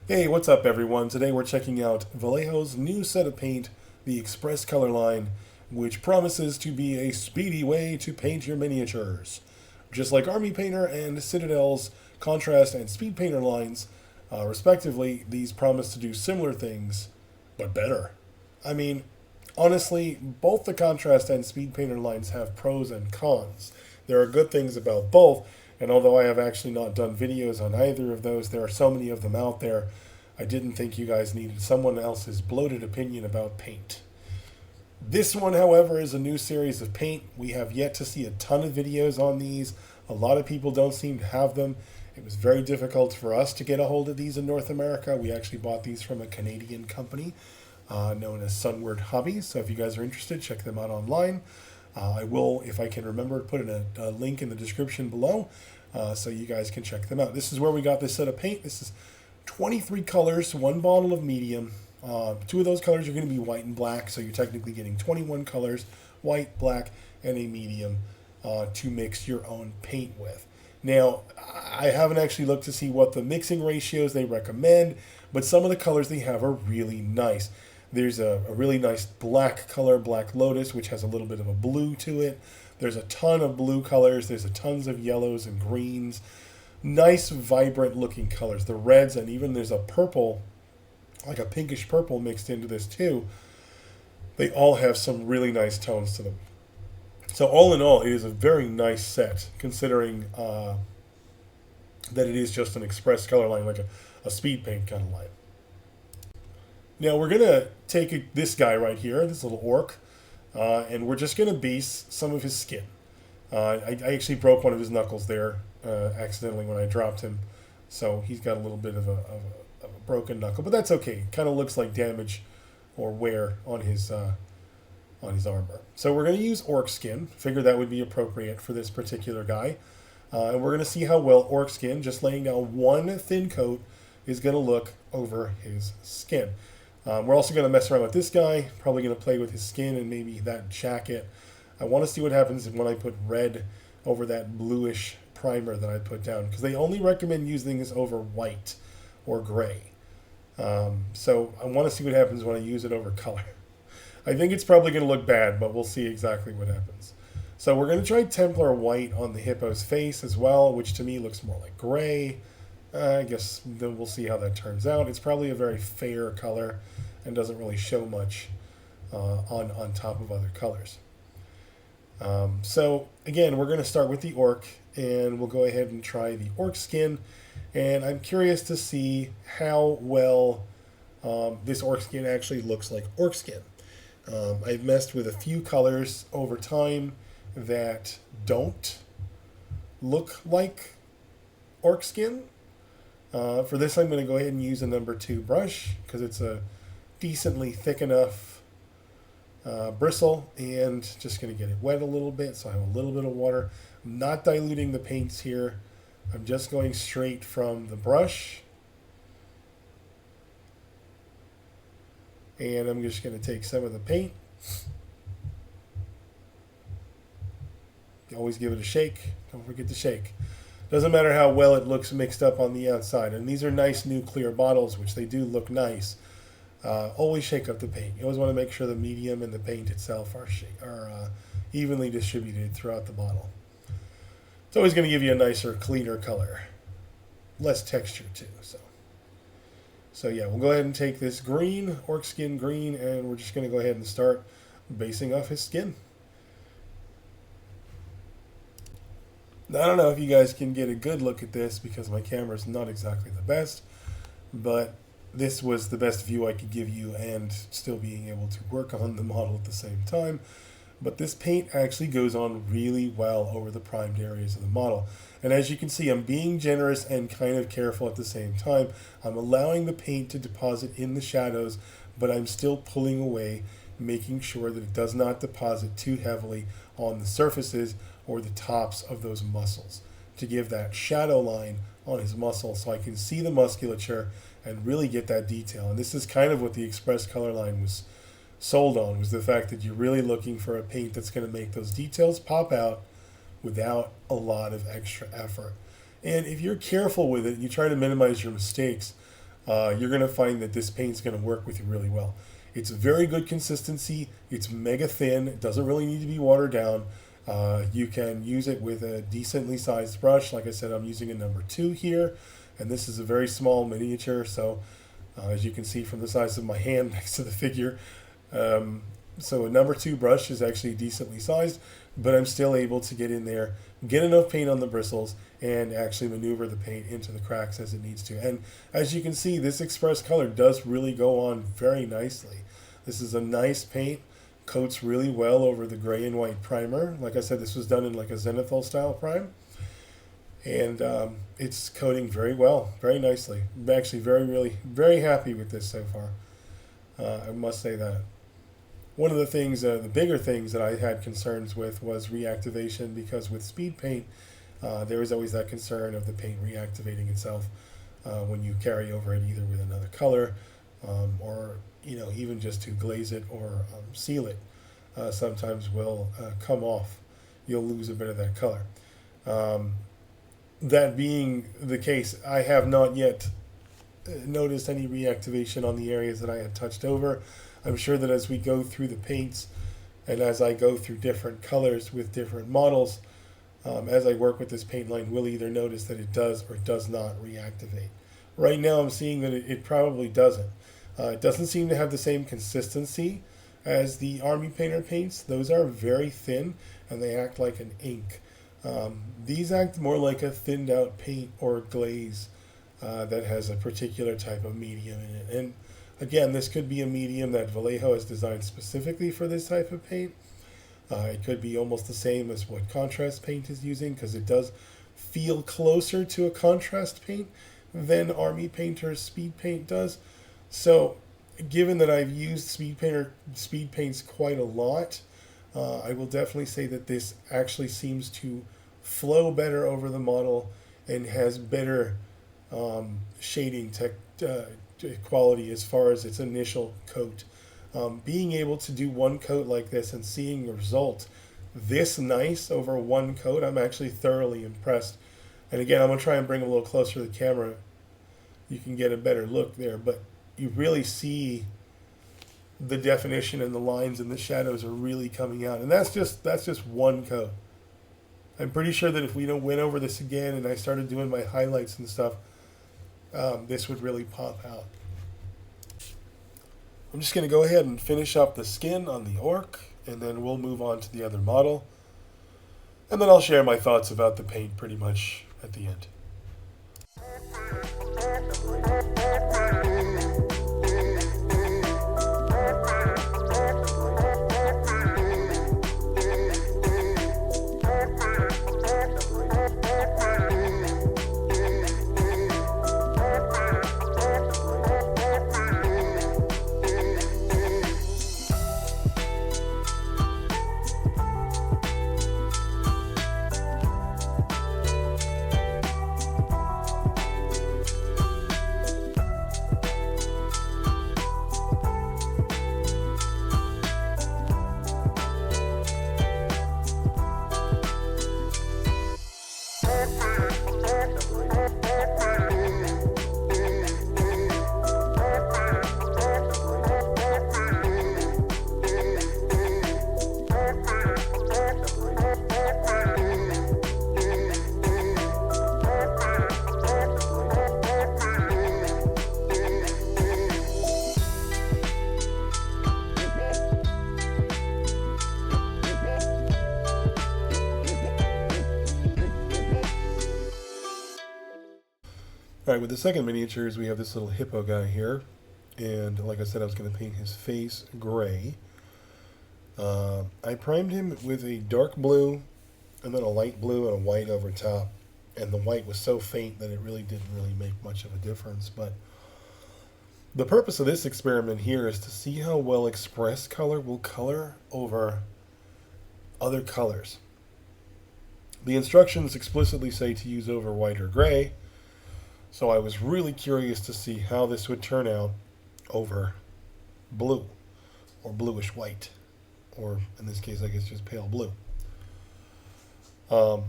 Hey, what's up everyone? Today we're checking out Vallejo's new set of paint, the Xpress Color line, which promises to be a speedy way to paint your miniatures. Just like Army Painter and Citadel's Contrast and Speed Painter lines, respectively, these promise to do similar things, but better. I mean, honestly, both the Contrast and Speed Painter lines have pros and cons. There are good things about both, and although I have actually not done videos on either of those, there are so many of them out there. I didn't think you guys needed someone else's bloated opinion about paint. This one, however, is a new series of paint. We have yet to see a ton of videos on these. A lot of people don't seem to have them. It was very difficult for us to get a hold of these in North America. We actually bought these from a Canadian company known as Sunward Hobbies. So if you guys are interested, check them out online. I will, if I can remember, put in a link in the description below so you guys can check them out. This is where we got this set of paint. This is 23 colors, one bottle of medium. Two of those colors are going to be white and black, so you're technically getting 21 colors, white, black, and a medium to mix your own paint with. Now, I haven't actually looked to see what the mixing ratios they recommend, but some of the colors they have are really nice. There's a really nice black color, Black Lotus, which has a little bit of a blue to it. There's a ton of blue colors. There's a tons of yellows and greens. Nice, vibrant looking colors. The reds, and even there's a purple, like a pinkish purple mixed into this too. They all have some really nice tones to them. So all in all, it is a very nice set, considering that it is just an express color line, like a speed paint kind of line. Now we're gonna take this guy right here, this little orc, and we're just gonna base some of his skin. I actually broke one of his knuckles there accidentally when I dropped him, so he's got a little bit of a broken knuckle, but that's okay. It kind of looks like damage or wear on his armor. So we're going to use orc skin. Figure that would be appropriate for this particular guy, and we're going to see how well orc skin, just laying down one thin coat, is going to look over his skin. We're also going to mess around with this guy, probably going to play with his skin and maybe that jacket. I want to see what happens when I put red over that bluish primer that I put down, because they only recommend using this over white or gray. So I want to see what happens when I use it over color. I think it's probably going to look bad, but we'll see exactly what happens. So we're going to try Templar white on the hippo's face as well, which to me looks more like gray. I guess then we'll see how that turns out. It's probably a very fair color and doesn't really show much on top of other colors. So again, we're going to start with the orc, and we'll go ahead and try the orc skin. And I'm curious to see how well this orc skin actually looks like orc skin. I've messed with a few colors over time that don't look like orc skin. For this, I'm going to go ahead and use a number 2 brush because it's a decently thick enough bristle, and just going to get it wet a little bit so I have a little bit of water. I'm not diluting the paints here. I'm just going straight from the brush, and I'm just going to take some of the paint. Always give it a shake. Don't forget to shake. Doesn't matter how well it looks mixed up on the outside. And these are nice new clear bottles, which they do look nice. Always shake up the paint. You always want to make sure the medium and the paint itself are evenly distributed throughout the bottle. It's always going to give you a nicer, cleaner color. Less texture too. So yeah, we'll go ahead and take this green, orc skin green, and we're just going to go ahead and start basing off his skin. Now, I don't know if you guys can get a good look at this because my camera's not exactly the best, but this was the best view I could give you and still being able to work on the model at the same time. But this paint actually goes on really well over the primed areas of the model. And as you can see, I'm being generous and kind of careful at the same time. I'm allowing the paint to deposit in the shadows, but I'm still pulling away, making sure that it does not deposit too heavily on the surfaces or the tops of those muscles, to give that shadow line on his muscle so I can see the musculature and really get that detail. And this is kind of what the Xpress Color line was sold on, was the fact that you're really looking for a paint that's going to make those details pop out without a lot of extra effort. And if you're careful with it, you try to minimize your mistakes, you're going to find that this paint's going to work with you really well. It's very good consistency. It's mega thin. It doesn't really need to be watered down. You can use it with a decently sized brush. Like I said, I'm using a number 2 here, and this is a very small miniature, so as you can see from the size of my hand next to the figure. So a number 2 brush is actually decently sized, but I'm still able to get in there, get enough paint on the bristles, and actually maneuver the paint into the cracks as it needs to. And as you can see, this Xpress Color does really go on very nicely. This is a nice paint, coats really well over the gray and white primer. Like I said, this was done in like a zenithal style prime. And it's coating very well, very nicely. I'm actually very happy with this so far. I must say that. One of the things, the bigger things that I had concerns with was reactivation, because with speed paint, there is always that concern of the paint reactivating itself when you carry over it either with another color or even just to glaze it or seal it. Sometimes will come off. You'll lose a bit of that color. That being the case, I have not yet noticed any reactivation on the areas that I had touched over. I'm sure that as we go through the paints and as I go through different colors with different models, as I work with this paint line, we'll either notice that it does or does not reactivate. Right now I'm seeing that it probably doesn't. It doesn't seem to have the same consistency as the Army Painter paints. Those are very thin and they act like an ink. These act more like a thinned out paint or glaze that has a particular type of medium in it. And again, this could be a medium that Vallejo has designed specifically for this type of paint. It could be almost the same as what contrast paint is using, because it does feel closer to a contrast paint than Army Painter's speed paint does. So given that I've used speed paints quite a lot, I will definitely say that this actually seems to flow better over the model and has better shading quality as far as its initial coat. Being able to do one coat like this and seeing the result this nice over one coat, I'm actually thoroughly impressed. And again, I'm going to try and bring it a little closer to the camera. You can get a better look there, but you really see the definition and the lines and the shadows are really coming out. And that's just one coat. I'm pretty sure that if we went over this again and I started doing my highlights and stuff, this would really pop out. I'm just going to go ahead and finish up the skin on the orc, and then we'll move on to the other model. And then I'll share my thoughts about the paint pretty much at the end. Alright, with the second miniatures, we have this little hippo guy here. And like I said, I was going to paint his face gray. I primed him with a dark blue, and then a light blue and a white over top. And the white was so faint that it really didn't make much of a difference. But the purpose of this experiment here is to see how well Xpress Color will color over other colors. The instructions explicitly say to use over white or gray. So I was really curious to see how this would turn out over blue or bluish white, or in this case I guess just pale blue. I'm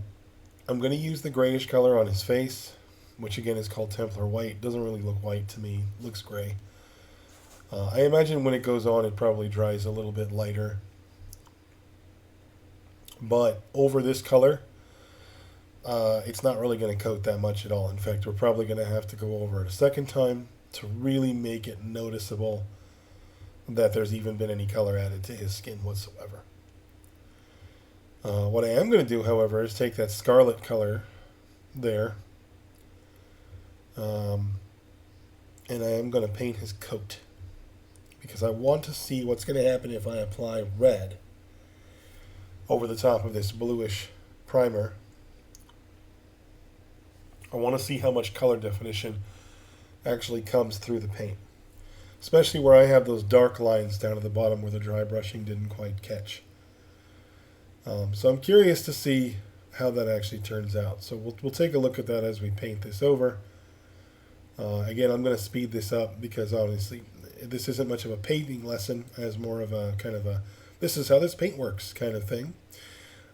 going to use the grayish color on his face, which again is called Templar White. Doesn't really look white to me. Looks gray. I imagine when it goes on, it probably dries a little bit lighter. But over this color, it's not really going to coat that much at all. In fact, we're probably going to have to go over it a second time to really make it noticeable that there's even been any color added to his skin whatsoever. What I am going to do, however, is take that scarlet color there, and I am going to paint his coat, because I want to see what's going to happen if I apply red over the top of this bluish primer. I want to see how much color definition actually comes through the paint, especially where I have those dark lines down at the bottom where the dry brushing didn't quite catch. So I'm curious to see how that actually turns out. So we'll take a look at that as we paint this over. Again, I'm going to speed this up because obviously this isn't much of a painting lesson, as more of a kind of a this is how this paint works kind of thing.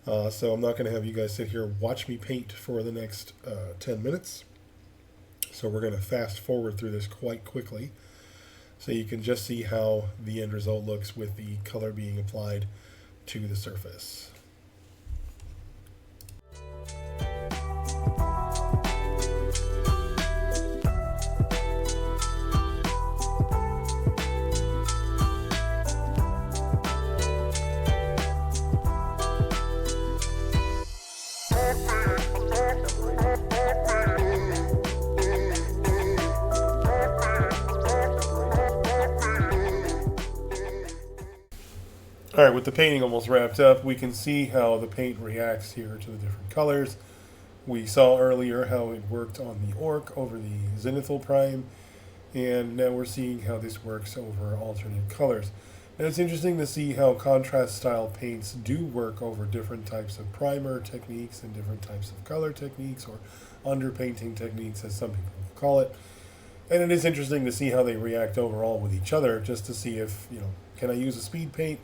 So I'm not going to have you guys sit here watch me paint for the next 10 minutes. So we're going to fast forward through this quite quickly, so you can just see how the end result looks with the color being applied to the surface. Alright, with the painting almost wrapped up, we can see how the paint reacts here to the different colors. We saw earlier how it worked on the Orc over the Zenithal Prime, and now we're seeing how this works over alternate colors. And it's interesting to see how contrast style paints do work over different types of primer techniques and different types of color techniques, or underpainting techniques as some people call it. And it is interesting to see how they react overall with each other, just to see if, can I use a speed paint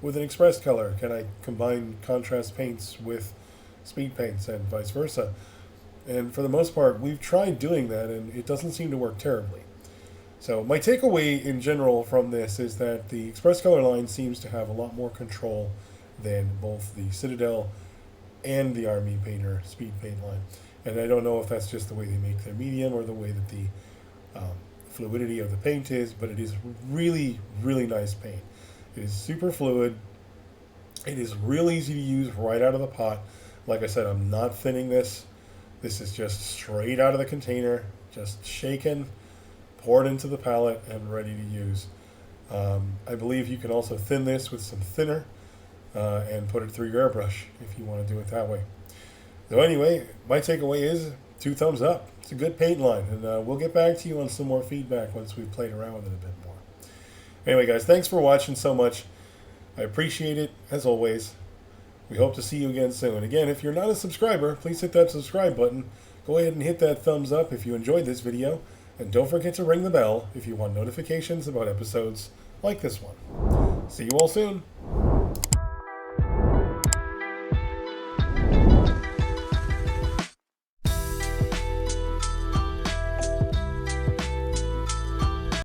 with an Xpress Color? Can I combine contrast paints with speed paints and vice versa? And for the most part, we've tried doing that, and it doesn't seem to work terribly. So my takeaway in general from this is that the Xpress Color line seems to have a lot more control than both the Citadel and the Army Painter speed paint line. And I don't know if that's just the way they make their medium or the way that the fluidity of the paint is, but it is really, really nice paint. It is super fluid. It is real easy to use right out of the pot. Like I said, I'm not thinning this. This is just straight out of the container, just shaken, poured into the palette, and ready to use. I believe you can also thin this with some thinner and put it through your airbrush if you want to do it that way. So anyway, my takeaway is 2 thumbs up. It's a good paint line, and we'll get back to you on some more feedback once we've played around with it a bit more. Anyway, guys, thanks for watching so much. I appreciate it, as always. We hope to see you again soon. Again, if you're not a subscriber, please hit that subscribe button. Go ahead and hit that thumbs up if you enjoyed this video. And don't forget to ring the bell if you want notifications about episodes like this one. See you all soon.